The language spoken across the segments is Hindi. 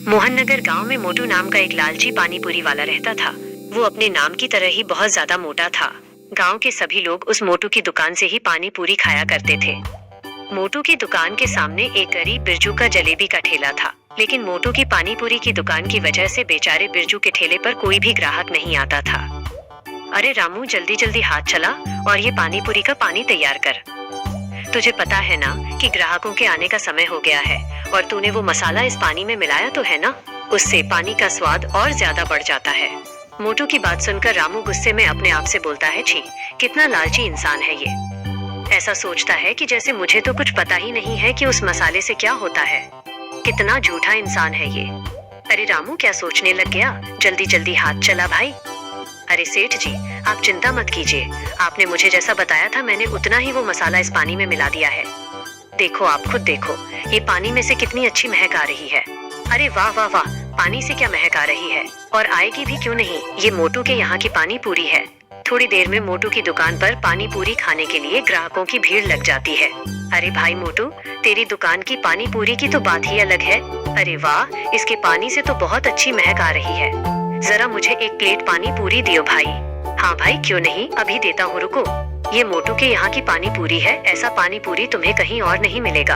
मोहन नगर गांव में मोटू नाम का एक लालची पानीपुरी वाला रहता था। वो अपने नाम की तरह ही बहुत ज्यादा मोटा था। गांव के सभी लोग उस मोटू की दुकान से ही पानी पूरी खाया करते थे। मोटू की दुकान के सामने एक गरीब बिरजू का जलेबी का ठेला था, लेकिन मोटू की पानीपुरी की दुकान की वजह से बेचारे बिरजू के ठेले पर कोई भी ग्राहक नहीं आता था। अरे रामू, जल्दी जल्दी हाथ चला और ये पानीपुरी का पानी तैयार कर। तुझे पता है ना कि ग्राहकों के आने का समय हो गया है, और तूने वो मसाला इस पानी में मिलाया तो है ना, उससे पानी का स्वाद और ज्यादा बढ़ जाता है। मोटू की बात सुनकर रामू गुस्से में अपने आप से बोलता है, छी, कितना लालची इंसान है ये। ऐसा सोचता है कि जैसे मुझे तो कुछ पता ही नहीं है कि उस मसाले से क्या होता है। कितना झूठा इंसान है ये। अरे रामू, क्या सोचने लग गया? जल्दी जल्दी हाथ चला भाई। अरे सेठ जी, आप चिंता मत कीजिए, आपने मुझे जैसा बताया था मैंने उतना ही वो मसाला इस पानी में मिला दिया है। देखो, आप खुद देखो, ये पानी में से कितनी अच्छी महक आ रही है। अरे वाह वाह वाह, पानी से क्या महक आ रही है, और आएगी भी क्यों नहीं, ये मोटू के यहाँ की पानी पूरी है। थोड़ी देर में मोटू की दुकान पर पानी पूरी खाने के लिए ग्राहकों की भीड़ लग जाती है। अरे भाई मोटू, तेरी दुकान की पानी पूरी की तो बात ही अलग है। अरे वाह, इसके पानी से तो बहुत अच्छी महक आ रही है। जरा मुझे एक प्लेट पानी पूरी दियो भाई। हाँ भाई, क्यों नहीं, अभी देता हूँ, रुको। ये मोटू के यहाँ की पानी पूरी है, ऐसा पानी पूरी तुम्हें कहीं और नहीं मिलेगा।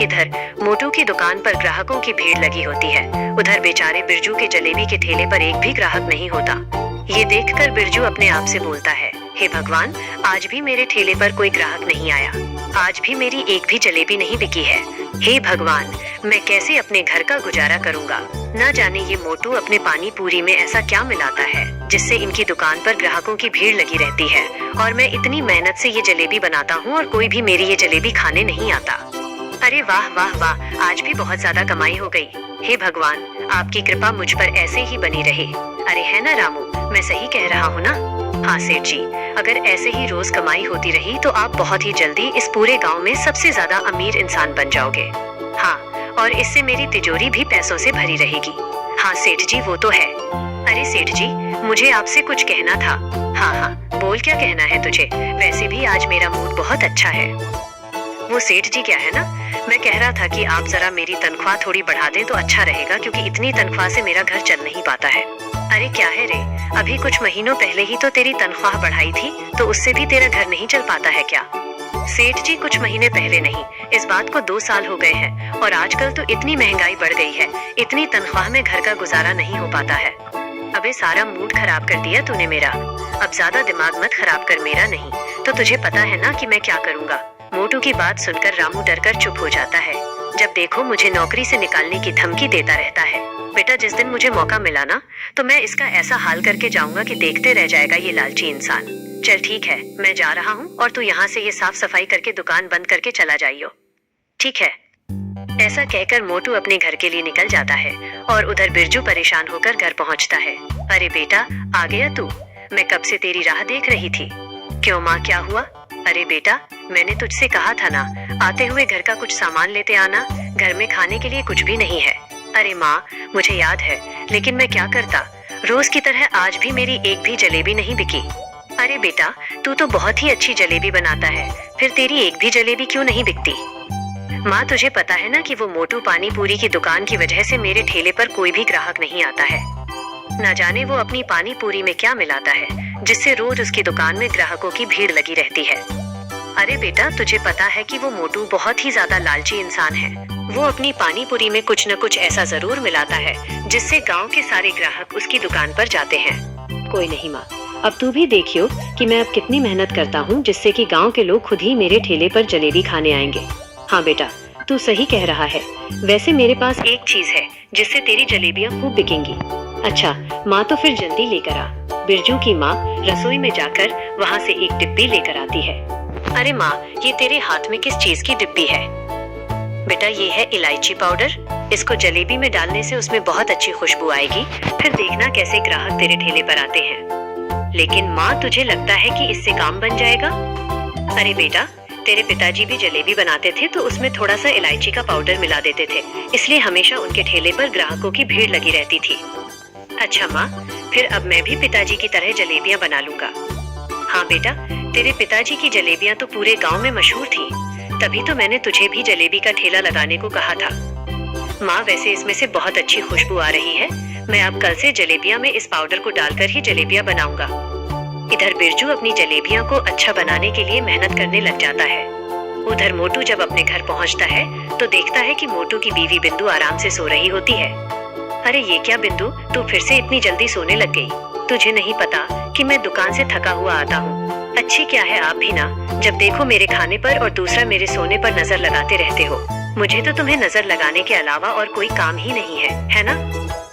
इधर मोटू की दुकान पर ग्राहकों की भीड़ लगी होती है, उधर बेचारे बिरजू के जलेबी के ठेले पर एक भी ग्राहक नहीं होता। ये देखकर बिरजू अपने आप से बोलता है, हे भगवान, आज भी मेरे ठेले पर कोई ग्राहक नहीं आया, आज भी मेरी एक भी जलेबी नहीं बिकी है। हे भगवान, मैं कैसे अपने घर का गुजारा करूँगा। न जाने ये मोटू अपने पानी पूरी में ऐसा क्या मिलाता है जिससे इनकी दुकान पर ग्राहकों की भीड़ लगी रहती है, और मैं इतनी मेहनत से ये जलेबी बनाता हूँ और कोई भी मेरी ये जलेबी खाने नहीं आता। अरे वाह वाह वाह, आज भी बहुत ज्यादा कमाई हो गई। हे भगवान, आपकी कृपा मुझ पर ऐसे ही बनी रहे। अरे है ना रामू, मैं सही कह रहा हूँ ना? हाँ सेठ जी, अगर ऐसे ही रोज कमाई होती रही तो आप बहुत ही जल्दी इस पूरे गांव में सबसे ज्यादा अमीर इंसान बन जाओगे। हाँ, और इससे मेरी तिजोरी भी पैसों से भरी रहेगी। हाँ सेठ जी, वो तो है। अरे सेठ जी, मुझे आपसे कुछ कहना था। हाँ हाँ, बोल, क्या कहना है तुझे? वैसे भी आज मेरा मूड बहुत अच्छा है। वो सेठ जी क्या है ना, मैं कह रहा था कि आप जरा मेरी तनख्वाह थोड़ी बढ़ा दें तो अच्छा रहेगा, क्योंकि इतनी तनख्वाह से मेरा घर चल नहीं पाता है। अरे क्या है रे, अभी कुछ महीनों पहले ही तो तेरी तनख्वाह बढ़ाई थी, तो उससे भी तेरा घर नहीं चल पाता है क्या? सेठ जी, कुछ महीने पहले नहीं, इस बात को 2 साल हो गए हैं, और आजकल तो इतनी महंगाई बढ़ गई है, इतनी तनख्वाह में घर का गुजारा नहीं हो पाता है। अबे सारा मूड खराब कर दिया तूने मेरा। अब ज्यादा दिमाग मत खराब कर मेरा, नहीं तो तुझे पता है ना कि मैं क्या करूँगा। मोटू की बात सुनकर रामू डरकर चुप हो जाता है। जब देखो मुझे नौकरी से निकालने की धमकी देता रहता है। बेटा, जिस दिन मुझे मौका मिला ना, तो मैं इसका ऐसा हाल करके जाऊंगा कि देखते रह जाएगा ये लालची इंसान। चल ठीक है, मैं जा रहा हूँ, और तू यहाँ से ये साफ सफाई करके दुकान बंद करके चला जाइयो। ठीक है। ऐसा कहकर मोटू अपने घर के लिए निकल जाता है, और उधर बिरजू परेशान होकर घर पहुँचता है। अरे बेटा, आ गया तू? मैं कब से तेरी राह देख रही थी। क्यों माँ, क्या हुआ? अरे बेटा, मैंने तुझसे कहा था ना, आते हुए घर का कुछ सामान लेते आना, घर में खाने के लिए कुछ भी नहीं है। अरे माँ, मुझे याद है, लेकिन मैं क्या करता, रोज की तरह आज भी मेरी एक भी जलेबी नहीं बिकी। अरे बेटा, तू तो बहुत ही अच्छी जलेबी बनाता है, फिर तेरी एक भी जलेबी क्यों नहीं बिकती? माँ, तुझे पता है ना कि वो मोटू पानी पूरी की दुकान की वजह से मेरे ठेले पर कोई भी ग्राहक नहीं आता है। न जाने वो अपनी पानी पूरी में क्या मिलाता है, जिससे रोज उसकी दुकान में ग्राहकों की भीड़ लगी रहती है। अरे बेटा, तुझे पता है कि वो मोटू बहुत ही ज्यादा लालची इंसान है। वो अपनी पानी पूरी में कुछ न कुछ ऐसा जरूर मिलाता है जिससे गांव के सारे ग्राहक उसकी दुकान पर जाते हैं। कोई नहीं माँ, अब तू भी देखियो कि मैं अब कितनी मेहनत करता हूँ, जिससे कि गांव के लोग खुद ही मेरे ठेले पर जलेबी खाने आएंगे। हाँ बेटा, तू सही कह रहा है। वैसे मेरे पास एक चीज है जिससे तेरी जलेबियाँ खूब बिकेंगी। अच्छा माँ, तो फिर जल्दी लेकर आ। बिरजू की माँ रसोई में जाकर वहाँ से एक डिब्बी लेकर आती है। अरे माँ, ये तेरे हाथ में किस चीज की डिब्बी है? बेटा, ये है इलायची पाउडर। इसको जलेबी में डालने से उसमें बहुत अच्छी खुशबू आएगी, फिर देखना कैसे ग्राहक तेरे ठेले पर आते हैं। लेकिन माँ, तुझे लगता है कि इससे काम बन जाएगा? अरे बेटा, तेरे पिताजी भी जलेबी बनाते थे तो उसमें थोड़ा सा इलायची का पाउडर मिला देते थे, इसलिए हमेशा उनके ठेले पर ग्राहकों की भीड़ लगी रहती थी। अच्छा माँ, फिर अब मैं भी पिताजी की तरह जलेबियाँ बना लूंगा। हाँ बेटा, तेरे पिताजी की जलेबियाँ तो पूरे गांव में मशहूर थी, तभी तो मैंने तुझे भी जलेबी का ठेला लगाने को कहा था। माँ वैसे इसमें से बहुत अच्छी खुशबू आ रही है। मैं अब कल से जलेबियाँ में इस पाउडर को डालकर ही जलेबियाँ बनाऊंगा। इधर बिरजू अपनी जलेबियाँ को अच्छा बनाने के लिए मेहनत करने लग जाता है। उधर मोटू जब अपने घर पहुँचता है तो देखता है कि मोटू की बीवी बिंदु आराम से सो रही होती है। अरे ये क्या बिंदु, तू फिर से इतनी जल्दी सोने लग गई? तुझे नहीं पता कि मैं दुकान से थका हुआ आता हूँ? अच्छी क्या है आप भी ना, जब देखो मेरे खाने पर और दूसरा मेरे सोने पर नजर लगाते रहते हो। मुझे तो तुम्हें नजर लगाने के अलावा और कोई काम ही नहीं है ना?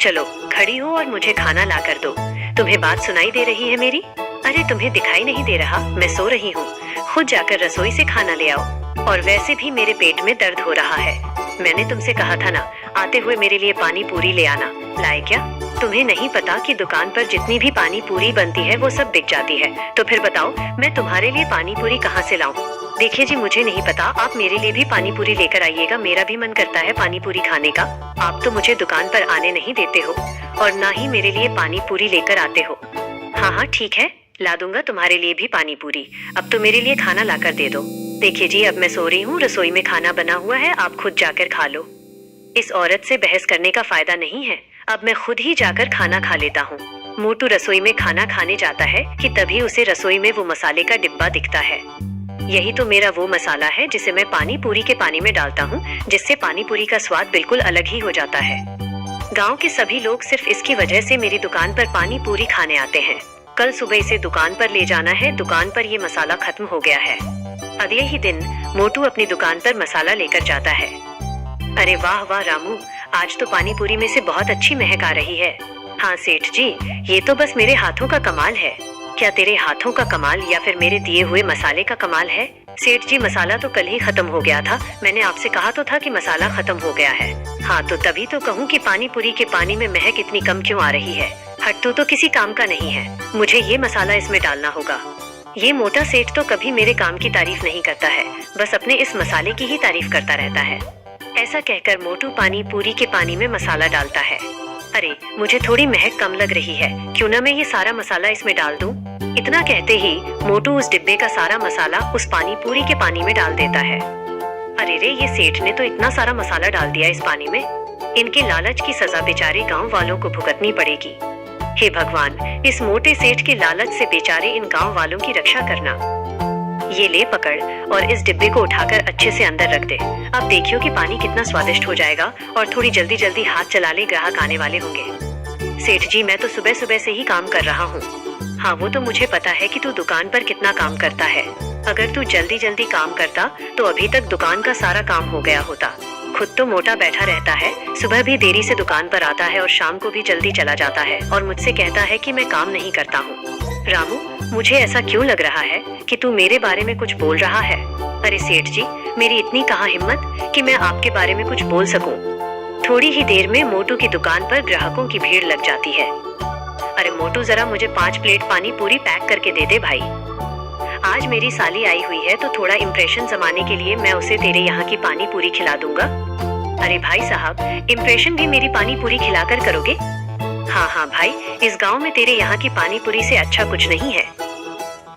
चलो खड़ी हो और मुझे खाना ला कर दो। तुम्हें बात सुनाई दे रही है मेरी? अरे तुम्हें दिखाई नहीं दे रहा मैं सो रही हूँ? खुद जाकर रसोई से खाना ले आओ। और वैसे भी मेरे पेट में दर्द हो रहा है। मैंने तुमसे कहा था ना, आते हुए मेरे लिए पानी पूरी ले आना। लाए क्या? तुम्हें नहीं पता कि दुकान पर जितनी भी पानी पूरी बनती है वो सब बिक जाती है। तो फिर बताओ मैं तुम्हारे लिए पानी पूरी कहाँ से लाऊं? देखिए जी, मुझे नहीं पता, आप मेरे लिए भी पानी पूरी लेकर आइएगा। मेरा भी मन करता है पानी पूरी खाने का। आप तो मुझे दुकान पर आने नहीं देते हो और ना ही मेरे लिए पानी पूरी लेकर आते हो। हाँ हाँ ठीक है, ला दूंगा तुम्हारे लिए भी पानी पूरी। अब तो मेरे लिए खाना ला कर दे दो। देखिए जी, अब मैं सो रही हूँ, रसोई में खाना बना हुआ है, आप खुद जाकर खा लो। इस औरत से बहस करने का फायदा नहीं है, अब मैं खुद ही जाकर खाना खा लेता हूँ। मोटू रसोई में खाना खाने जाता है कि तभी उसे रसोई में वो मसाले का डिब्बा दिखता है। यही तो मेरा वो मसाला है जिसे मैं पानी पूरी के पानी में डालता हूँ, जिससे पानी पूरी का स्वाद बिल्कुल अलग ही हो जाता है। गाँव के सभी लोग सिर्फ इसकी वजह से मेरी दुकान पर पानी पूरी खाने आते हैं। कल सुबह इसे दुकान पर ले जाना है, दुकान पर ये मसाला खत्म हो गया है। अगले ही दिन मोटू अपनी दुकान पर मसाला लेकर जाता है। अरे वाह वाह रामू, आज तो पानी पूरी में से बहुत अच्छी महक आ रही है। हाँ सेठ जी, ये तो बस मेरे हाथों का कमाल है। क्या तेरे हाथों का कमाल या फिर मेरे दिए हुए मसाले का कमाल है? सेठ जी, मसाला तो कल ही खत्म हो गया था। मैंने आपसे कहा तो था कि मसाला खत्म हो गया है। हाँ तो तभी तो कहूँ कि पानी पूरी के पानी में महक इतनी कम क्यों आ रही है? हट्टू तो किसी काम का नहीं है, मुझे ये मसाला इसमें डालना होगा। ये मोटा सेठ तो कभी मेरे काम की तारीफ नहीं करता है, बस अपने इस मसाले की ही तारीफ करता रहता है। ऐसा कहकर मोटू पानी पूरी के पानी में मसाला डालता है। अरे मुझे थोड़ी महक कम लग रही है, क्यों ना मैं ये सारा मसाला इसमें डाल दूं? इतना कहते ही मोटू उस डिब्बे का सारा मसाला उस पानी पूरी के पानी में डाल देता है। अरे रे, ये सेठ ने तो इतना सारा मसाला डाल दिया इस पानी में। इनके लालच की सजा बेचारे गांव वालों को भुगतनी पड़ेगी। हे भगवान, इस मोटे सेठ के लालच से बेचारे इन गांव वालों की रक्षा करना। ये ले पकड़ और इस डिब्बे को उठाकर अच्छे से अंदर रख दे। अब देखियो कि पानी कितना स्वादिष्ट हो जाएगा और थोड़ी जल्दी जल्दी हाथ चला ले, ग्राहक आने वाले होंगे। सेठ जी, मैं तो सुबह सुबह से ही काम कर रहा हूँ। हाँ वो तो मुझे पता है कि तू दुकान पर कितना काम करता है। अगर तू जल्दी जल्दी काम करता तो अभी तक दुकान का सारा काम हो गया होता। खुद तो मोटा बैठा रहता है, सुबह भी देरी से दुकान पर आता है और शाम को भी जल्दी चला जाता है और मुझसे कहता है कि मैं काम नहीं करता हूँ। रामू, मुझे ऐसा क्यों लग रहा है कि तू मेरे बारे में कुछ बोल रहा है? अरे सेठ जी, मेरी इतनी कहाँ हिम्मत कि मैं आपके बारे में कुछ बोल सकूं। थोड़ी ही देर में मोटू की दुकान पर ग्राहकों की भीड़ लग जाती है। अरे मोटू, जरा मुझे 5 प्लेट पानी पूरी पैक करके दे दे भाई। आज मेरी साली आई हुई है तो थोड़ा इम्प्रेशन जमाने के लिए मैं उसे तेरे यहाँ की पानी पूरी खिला दूंगा। अरे भाई साहब, इम्प्रेशन भी मेरी पानी पूरी खिलाकर करोगे? हाँ हाँ भाई, इस गांव में तेरे यहाँ की पानी पूरी से अच्छा कुछ नहीं है।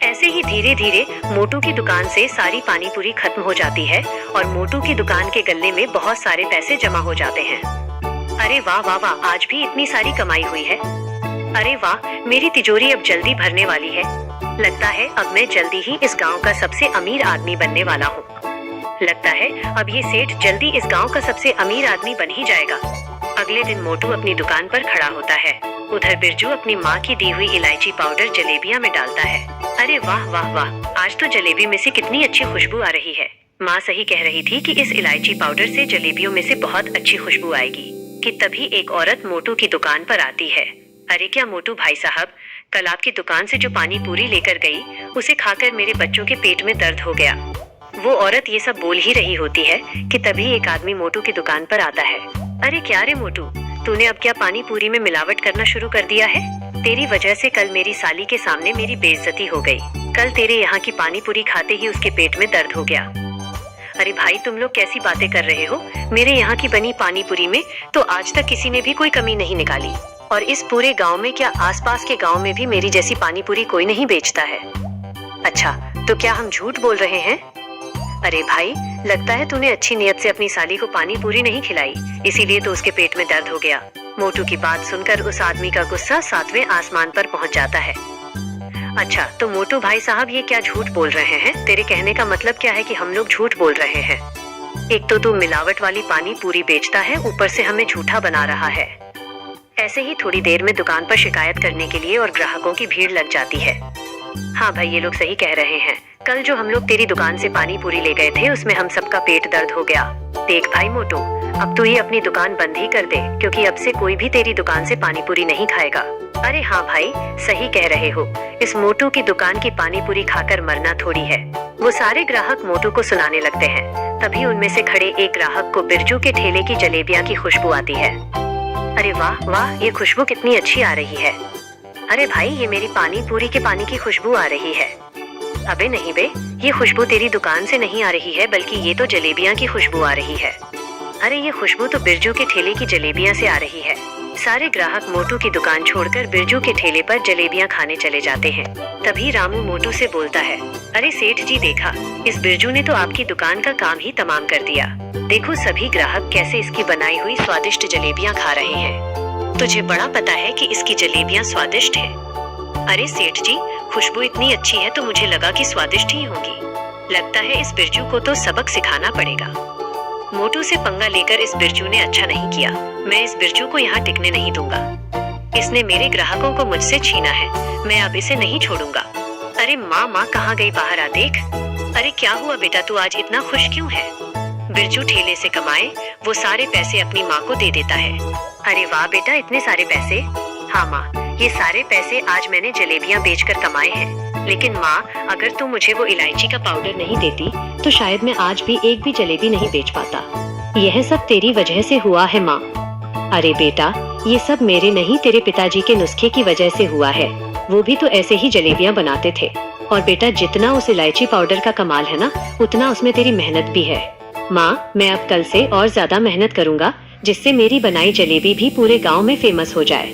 ऐसे ही धीरे धीरे मोटू की दुकान से सारी पानी पूरी खत्म हो जाती है और मोटू की दुकान के गल्ले में बहुत सारे पैसे जमा हो जाते हैं। अरे वाह वाह वाह, आज भी इतनी सारी कमाई हुई है। अरे वाह, मेरी तिजोरी अब जल्दी भरने वाली है। लगता है अब मैं जल्दी ही इस गांव का सबसे अमीर आदमी बनने वाला हूँ। लगता है अब ये सेठ जल्दी इस गांव का सबसे अमीर आदमी बन ही जाएगा। अगले दिन मोटू अपनी दुकान पर खड़ा होता है। उधर बिरजू अपनी माँ की दी हुई इलायची पाउडर जलेबियाँ में डालता है। अरे वाह वाह वाह, आज तो जलेबी में से कितनी अच्छी खुशबू आ रही है। माँ सही कह रही थी कि इस इलायची पाउडर से जलेबियों में से बहुत अच्छी खुशबू आएगी। कि तभी एक औरत मोटू की दुकान पर आती है। अरे क्या मोटू भाई साहब, कल आपकी दुकान से जो पानी पूरी लेकर गई उसे खाकर मेरे बच्चों के पेट में दर्द हो गया। वो औरत ये सब बोल ही रही होती है कि तभी एक आदमी मोटू की दुकान पर आता है। अरे क्या रे मोटू, तूने अब क्या पानी पूरी में मिलावट करना शुरू कर दिया है? तेरी वजह से कल मेरी साली के सामने मेरी बेइज्जती हो गई। कल तेरे यहाँ की पानी पूरी खाते ही उसके पेट में दर्द हो गया। अरे भाई, तुम लोग कैसी बातें कर रहे हो? मेरे यहाँ की बनी पानी पूरी में तो आज तक किसी ने भी कोई कमी नहीं निकाली। और इस पूरे गांव में क्या आसपास के गांव में भी मेरी जैसी पानी पूरी कोई नहीं बेचता है? अच्छा, तो क्या हम झूठ बोल रहे हैं? अरे भाई, लगता है तूने अच्छी नियत से अपनी साली को पानी पूरी नहीं खिलाई, इसीलिए तो उसके पेट में दर्द हो गया। मोटू की बात सुनकर उस आदमी का गुस्सा 7वें आसमान पर पहुंच जाता है। अच्छा, तो मोटू भाई साहब ये क्या झूठ बोल रहे हैं? तेरे कहने का मतलब क्या है कि हम लोग झूठ बोल रहे हैं? एक तो तू मिलावट वाली पानी पूरी बेचता है, ऊपर से हमें झूठा बना रहा है। ऐसे ही थोड़ी देर में दुकान पर शिकायत करने के लिए और ग्राहकों की भीड़ लग जाती है। हाँ भाई, ये लोग सही कह रहे हैं। कल जो हम लोग तेरी दुकान से पानी पूरी ले गए थे, उसमें हम सबका पेट दर्द हो गया। देख भाई मोटू, अब तू ही अपनी दुकान बंद ही कर दे, क्योंकि अब से कोई भी तेरी दुकान से पानी पूरी नहीं खाएगा। अरे हाँ भाई, सही कह रहे हो। इस मोटू की दुकान की पानी पूरी खाकर मरना थोड़ी है। वो सारे ग्राहक मोटू को सुनाने लगते हैं। तभी उनमें से खड़े एक ग्राहक को बिरजू के ठेले की जलेबियाँ की खुशबू आती है। अरे वाह वाह, ये खुशबू कितनी अच्छी आ रही है। अरे भाई, ये मेरी पानी पूरी के पानी की खुशबू आ रही है। अबे नहीं बे, ये खुशबू तेरी दुकान से नहीं आ रही है, बल्कि ये तो जलेबियाँ की खुशबू आ रही है। अरे ये खुशबू तो बिरजू के ठेले की जलेबियाँ से आ रही है। सारे ग्राहक मोटू की दुकान छोड़कर बिरजू के ठेले पर जलेबियाँ खाने चले जाते हैं। तभी रामू मोटू से बोलता है, अरे सेठ जी देखा, इस बिरजू ने तो आपकी दुकान का काम ही तमाम कर दिया। देखो सभी ग्राहक कैसे इसकी बनाई हुई स्वादिष्ट जलेबियाँ खा रहे हैं। तुझे बड़ा पता है कि इसकी जलेबियाँ स्वादिष्ट है। अरे सेठ जी, खुशबू इतनी अच्छी है तो मुझे लगा कि स्वादिष्ट ही होगी। लगता है इस बिरजू को तो सबक सिखाना पड़ेगा। मोटू से पंगा लेकर इस बिरजू ने अच्छा नहीं किया। मैं इस बिरजू को यहाँ टिकने नहीं दूंगा। इसने मेरे ग्राहकों को मुझसे छीना है। मैं अब इसे नहीं छोड़ूंगा। अरे माँ कहाँ गई? बाहर आ देख। अरे क्या हुआ बेटा, तू आज इतना खुश क्यों है? बिरजू ठेले से कमाए वो सारे पैसे अपनी माँ को दे देता है। अरे वाह बेटा, इतने सारे पैसे? हाँ माँ, ये सारे पैसे आज मैंने जलेबियाँ बेचकर कमाए हैं। लेकिन माँ, अगर तू मुझे वो इलायची का पाउडर नहीं देती तो शायद मैं आज भी एक भी जलेबी नहीं बेच पाता। यह सब तेरी वजह से हुआ है माँ। अरे बेटा, ये सब मेरे नहीं, तेरे पिताजी के नुस्खे की वजह से हुआ है। वो भी तो ऐसे ही जलेबियाँ बनाते थे। और बेटा, जितना उस इलायची पाउडर का कमाल है ना, उतना उसमें तेरी मेहनत भी है। माँ, मैं अब कल से और ज्यादा मेहनत करूँगा, जिससे मेरी बनाई जलेबी भी पूरे गाँव में फेमस हो जाए।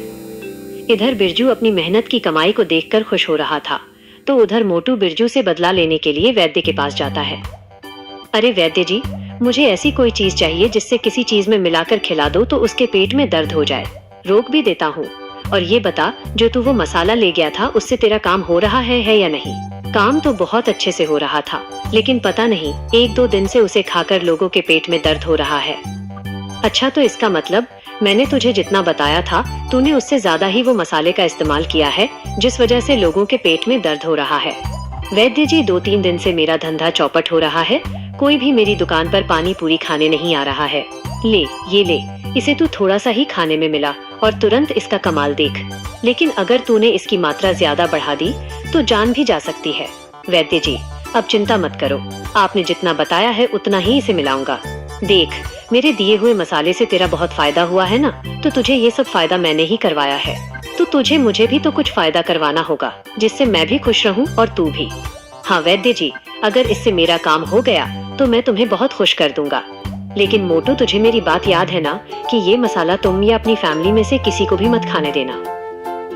इधर बिरजू अपनी मेहनत की कमाई को देखकर खुश हो रहा था, तो उधर मोटू बिरजू से बदला लेने के लिए वैद्य के पास जाता है। अरे वैद्य जी, मुझे ऐसी कोई चीज चाहिए जिससे किसी चीज में मिलाकर खिला दो तो उसके पेट में दर्द हो जाए। रोक भी देता हूँ। और ये बता, जो तू वो मसाला ले गया था, उससे तेरा काम हो रहा है या नहीं? काम तो बहुत अच्छे से हो रहा था, लेकिन पता नहीं 1-2 दिन से उसे खाकर लोगों के पेट में दर्द हो रहा है। अच्छा, तो इसका मतलब मैंने तुझे जितना बताया था, तूने उससे ज्यादा ही वो मसाले का इस्तेमाल किया है, जिस वजह से लोगों के पेट में दर्द हो रहा है। वैद्य जी, 2-3 दिन से मेरा धंधा चौपट हो रहा है। कोई भी मेरी दुकान पर पानी पूरी खाने नहीं आ रहा है। ले, ये ले, इसे तू थोड़ा सा ही खाने में मिला और तुरंत इसका कमाल देख। लेकिन अगर तूने इसकी मात्रा ज्यादा बढ़ा दी तो जान भी जा सकती है। वैद्य जी, अब चिंता मत करो, आपने जितना बताया है उतना ही इसे मिलाऊंगा। देख, मेरे दिए हुए मसाले से तेरा बहुत फायदा हुआ है ना, तो तुझे ये सब फायदा मैंने ही करवाया है, तो तुझे मुझे भी तो कुछ फायदा करवाना होगा, जिससे मैं भी खुश रहूं और तू भी। हाँ वैद्य जी, अगर इससे मेरा काम हो गया तो मैं तुम्हें बहुत खुश कर दूंगा। लेकिन मोटू, तुझे मेरी बात याद है ना कि ये मसाला तुम या अपनी फैमिली में से किसी को भी मत खाने देना।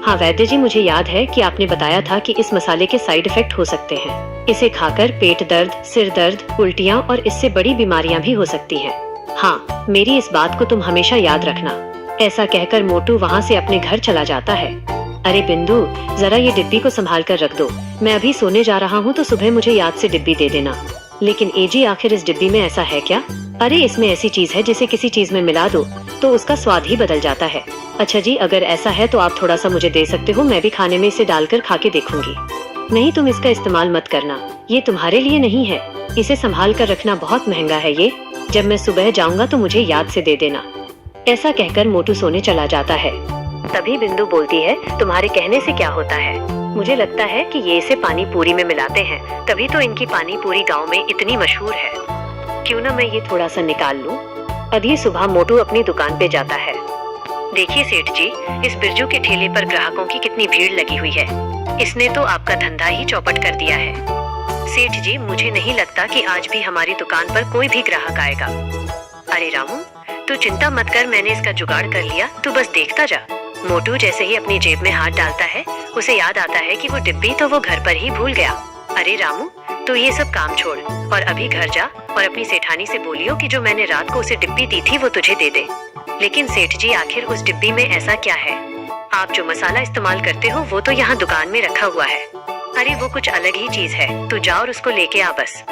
हाँ वैद्य जी, मुझे याद है कि आपने बताया था कि इस मसाले के साइड इफेक्ट हो सकते हैं। इसे खाकर पेट दर्द, सिर दर्द, उल्टियाँ और इससे बड़ी बीमारियां भी हो सकती हैं। हाँ, मेरी इस बात को तुम हमेशा याद रखना। ऐसा कहकर मोटू वहाँ से अपने घर चला जाता है। अरे बिंदु, जरा ये डिब्बी को संभाल कर रख दो। मैं अभी सोने जा रहा हूँ तो सुबह मुझे याद से डिब्बी दे देना। लेकिन एजी, आखिर इस डिब्बी में ऐसा है क्या? अरे इसमें ऐसी चीज है जिसे किसी चीज में मिला दो तो उसका स्वाद ही बदल जाता है। अच्छा जी, अगर ऐसा है तो आप थोड़ा सा मुझे दे सकते हो, मैं भी खाने में इसे डालकर खा के देखूंगी। नहीं, तुम इसका इस्तेमाल मत करना, ये तुम्हारे लिए नहीं है। इसे संभाल कर रखना बहुत महंगा है ये। जब मैं सुबह जाऊंगा तो मुझे याद से दे देना। ऐसा कहकर मोटू सोने चला जाता है। तभी बिंदु बोलती है, तुम्हारे कहने से क्या होता है? मुझे लगता है कि ये इसे पानी पूरी में मिलाते हैं, तभी तो इनकी पानी पूरी गाँव में इतनी मशहूर है। क्यों ना मैं ये थोड़ा सा निकाल लूं? अभी सुबह मोटू अपनी दुकान पे जाता है। देखिए सेठ जी, इस बिरजू के ठेले पर ग्राहकों की कितनी भीड़ लगी हुई है। इसने तो आपका धंधा ही चौपट कर दिया है। सेठ जी, मुझे नहीं लगता कि आज भी हमारी दुकान पर कोई भी ग्राहक आएगा। अरे रामू, तू चिंता मत कर, मैंने इसका जुगाड़ कर लिया, तू बस देखता जा। मोटू जैसे ही अपनी जेब में हाथ डालता है, उसे याद आता है कि वो डिब्बी तो वो घर पर ही भूल गया। अरे रामू, तो ये सब काम छोड़ और अभी घर जा और अपनी सेठानी से बोलियो कि जो मैंने रात को उसे डिब्बी दी थी वो तुझे दे दे। लेकिन सेठ जी, आखिर उस डिब्बी में ऐसा क्या है? आप जो मसाला इस्तेमाल करते हो वो तो यहाँ दुकान में रखा हुआ है। अरे वो कुछ अलग ही चीज है, तू जा और उसको लेके आ बस।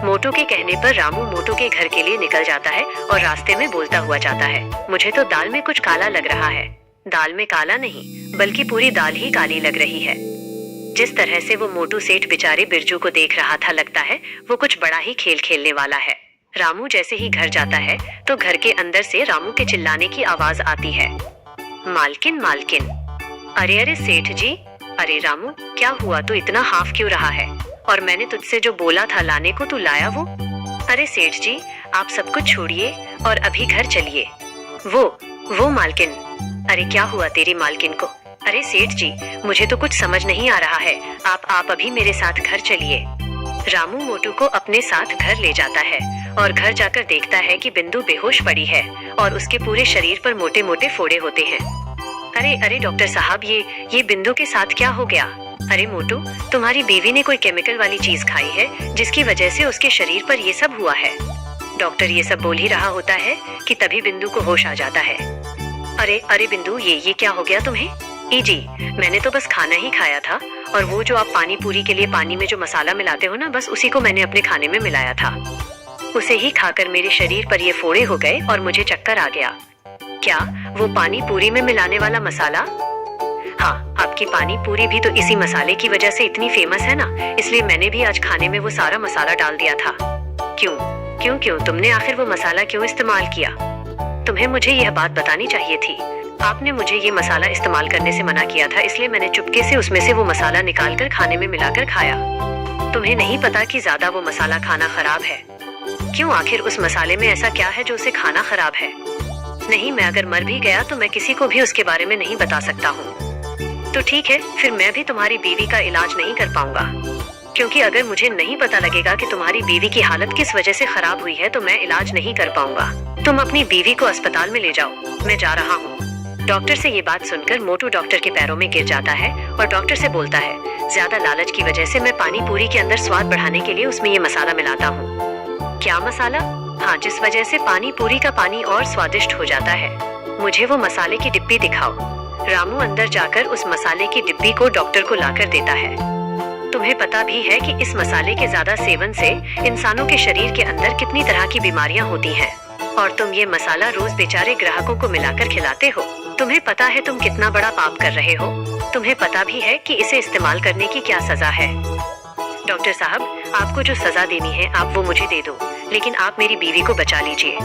मोटू के कहने पर रामू मोटू के घर के लिए निकल जाता है और रास्ते में बोलता हुआ जाता है, मुझे तो दाल में कुछ काला लग रहा है। दाल में काला नहीं, बल्कि पूरी दाल ही काली लग रही है। जिस तरह से वो मोटू सेठ बेचारे बिरजू को देख रहा था, लगता है वो कुछ बड़ा ही खेल खेलने वाला है। रामू जैसे ही घर जाता है तो घर के अंदर से रामू के चिल्लाने की आवाज आती है, मालकिन मालकिन। अरे अरे सेठ जी, अरे रामू क्या हुआ, तू इतना हाफ क्यों रहा है? और मैंने तुझसे जो बोला था लाने को, तू लाया वो? अरे सेठ जी, आप सब कुछ छोड़िए और अभी घर चलिए। वो मालकिन, अरे क्या हुआ तेरी मालकिन को? अरे सेठ जी, मुझे तो कुछ समझ नहीं आ रहा है, आप अभी मेरे साथ घर चलिए। रामू मोटू को अपने साथ घर ले जाता है और घर जाकर देखता है कि बिंदु बेहोश पड़ी है और उसके पूरे शरीर पर मोटे मोटे फोड़े होते हैं। अरे अरे डॉक्टर साहब, ये बिंदु के साथ क्या हो गया? अरे मोटू, तुम्हारी बीवी ने कोई केमिकल वाली चीज खाई है जिसकी वजह से उसके शरीर पर ये सब हुआ है। डॉक्टर ये सब बोल ही रहा होता है कि तभी बिंदु को होश आ जाता है। अरे अरे बिंदु, ये क्या हो गया तुम्हें? जी, मैंने तो बस खाना ही खाया था और वो जो आप पानी पूरी के लिए पानी में जो मसाला मिलाते हो ना, बस उसी को मैंने अपने खाने में मिलाया था। उसे ही खाकर मेरे शरीर पर ये फोड़े हो गए और मुझे चक्कर आ गया। क्या वो पानी पूरी में मिलाने वाला मसाला? हाँ, आपकी पानी पूरी भी तो इसी मसाले की वजह से इतनी फेमस है ना, इसलिए मैंने भी आज खाने में वो सारा मसाला डाल दिया था। क्यों तुमने आखिर वो मसाला क्यों इस्तेमाल किया? तुम्हें मुझे यह बात बतानी चाहिए थी। आपने मुझे ये मसाला इस्तेमाल करने से मना किया था, इसलिए मैंने चुपके से उसमें से वो मसाला निकालकर खाने में मिलाकर खाया। तुम्हें नहीं पता कि ज्यादा वो मसाला खाना खराब है। क्यों, आखिर उस मसाले में ऐसा क्या है जो उसे खाना खराब है? नहीं, मैं अगर मर भी गया तो मैं किसी को भी उसके बारे में नहीं बता सकता हूँ। तो ठीक है, फिर मैं भी तुम्हारी बीवी का इलाज नहीं कर पाऊंगा, क्योंकि अगर मुझे नहीं पता लगेगा कि तुम्हारी बीवी की हालत किस वजह से खराब हुई है तो मैं इलाज नहीं कर पाऊंगा। तुम अपनी बीवी को अस्पताल में ले जाओ, मैं जा रहा हूँ। डॉक्टर से ये बात सुनकर मोटू डॉक्टर के पैरों में गिर जाता है और डॉक्टर से बोलता है, ज्यादा लालच की वजह से मैं पानी पूरी के अंदर स्वाद बढ़ाने के लिए उसमें ये मसाला मिलाता हूँ। क्या मसाला? हाँ, जिस वजह से पानी पूरी का पानी और स्वादिष्ट हो जाता है। मुझे वो मसाले की डिब्बी दिखाओ। रामू अंदर जाकर उस मसाले की डिब्बी को डॉक्टर को लाकर देता है। तुम्हें पता भी है कि इस मसाले के ज्यादा सेवन से इंसानों के शरीर के अंदर कितनी तरह की बीमारियां होती हैं, और तुम ये मसाला रोज बेचारे ग्राहकों को मिलाकर खिलाते हो। तुम्हें पता है तुम कितना बड़ा पाप कर रहे हो? तुम्हें पता भी है कि इसे इस्तेमाल करने की क्या सजा है? डॉक्टर साहब, आपको जो सजा देनी है आप वो मुझे दे दो, लेकिन आप मेरी बीवी को बचा लीजिए।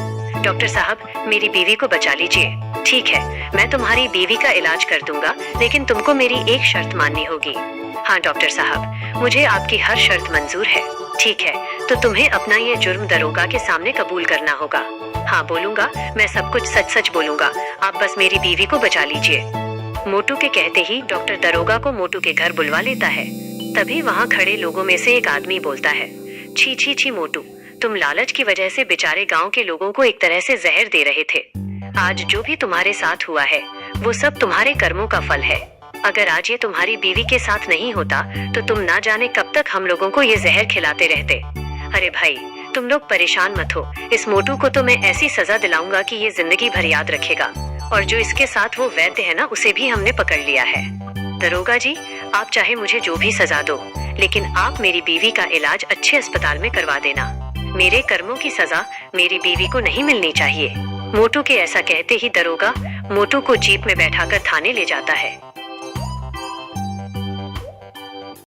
डॉक्टर साहब, मेरी बीवी को बचा लीजिए। ठीक है, मैं तुम्हारी बीवी का इलाज कर दूंगा, लेकिन तुमको मेरी एक शर्त माननी होगी। हाँ डॉक्टर साहब, मुझे आपकी हर शर्त मंजूर है। ठीक है, तो तुम्हें अपना ये जुर्म दरोगा के सामने कबूल करना होगा। हाँ बोलूंगा, मैं सब कुछ सच सच बोलूंगा, आप बस मेरी बीवी को बचा लीजिए। मोटू के कहते ही डॉक्टर दरोगा को मोटू के घर बुलवा लेता है। तभी वहाँ खड़े लोगों में से एक आदमी बोलता है, छी छी छी मोटू, तुम लालच की वजह से बेचारे गांव के लोगों को एक तरह से जहर दे रहे थे। आज जो भी तुम्हारे साथ हुआ है वो सब तुम्हारे कर्मों का फल है। अगर आज ये तुम्हारी बीवी के साथ नहीं होता तो तुम ना जाने कब तक हम लोगों को ये जहर खिलाते रहते। अरे भाई, तुम लोग परेशान मत हो, इस मोटू को तो मैं ऐसी सजा दिलाऊंगा कि ये जिंदगी भर याद रखेगा। और जो इसके साथ वो वैद्य है ना, उसे भी हमने पकड़ लिया है। दरोगा जी, आप चाहे मुझे जो भी सजा दो, लेकिन आप मेरी बीवी का इलाज अच्छे अस्पताल में करवा देना। मेरे कर्मों की सजा मेरी बीवी को नहीं मिलनी चाहिए। मोटू के ऐसा कहते ही दरोगा मोटू को जीप में बैठाकर थाने ले जाता है।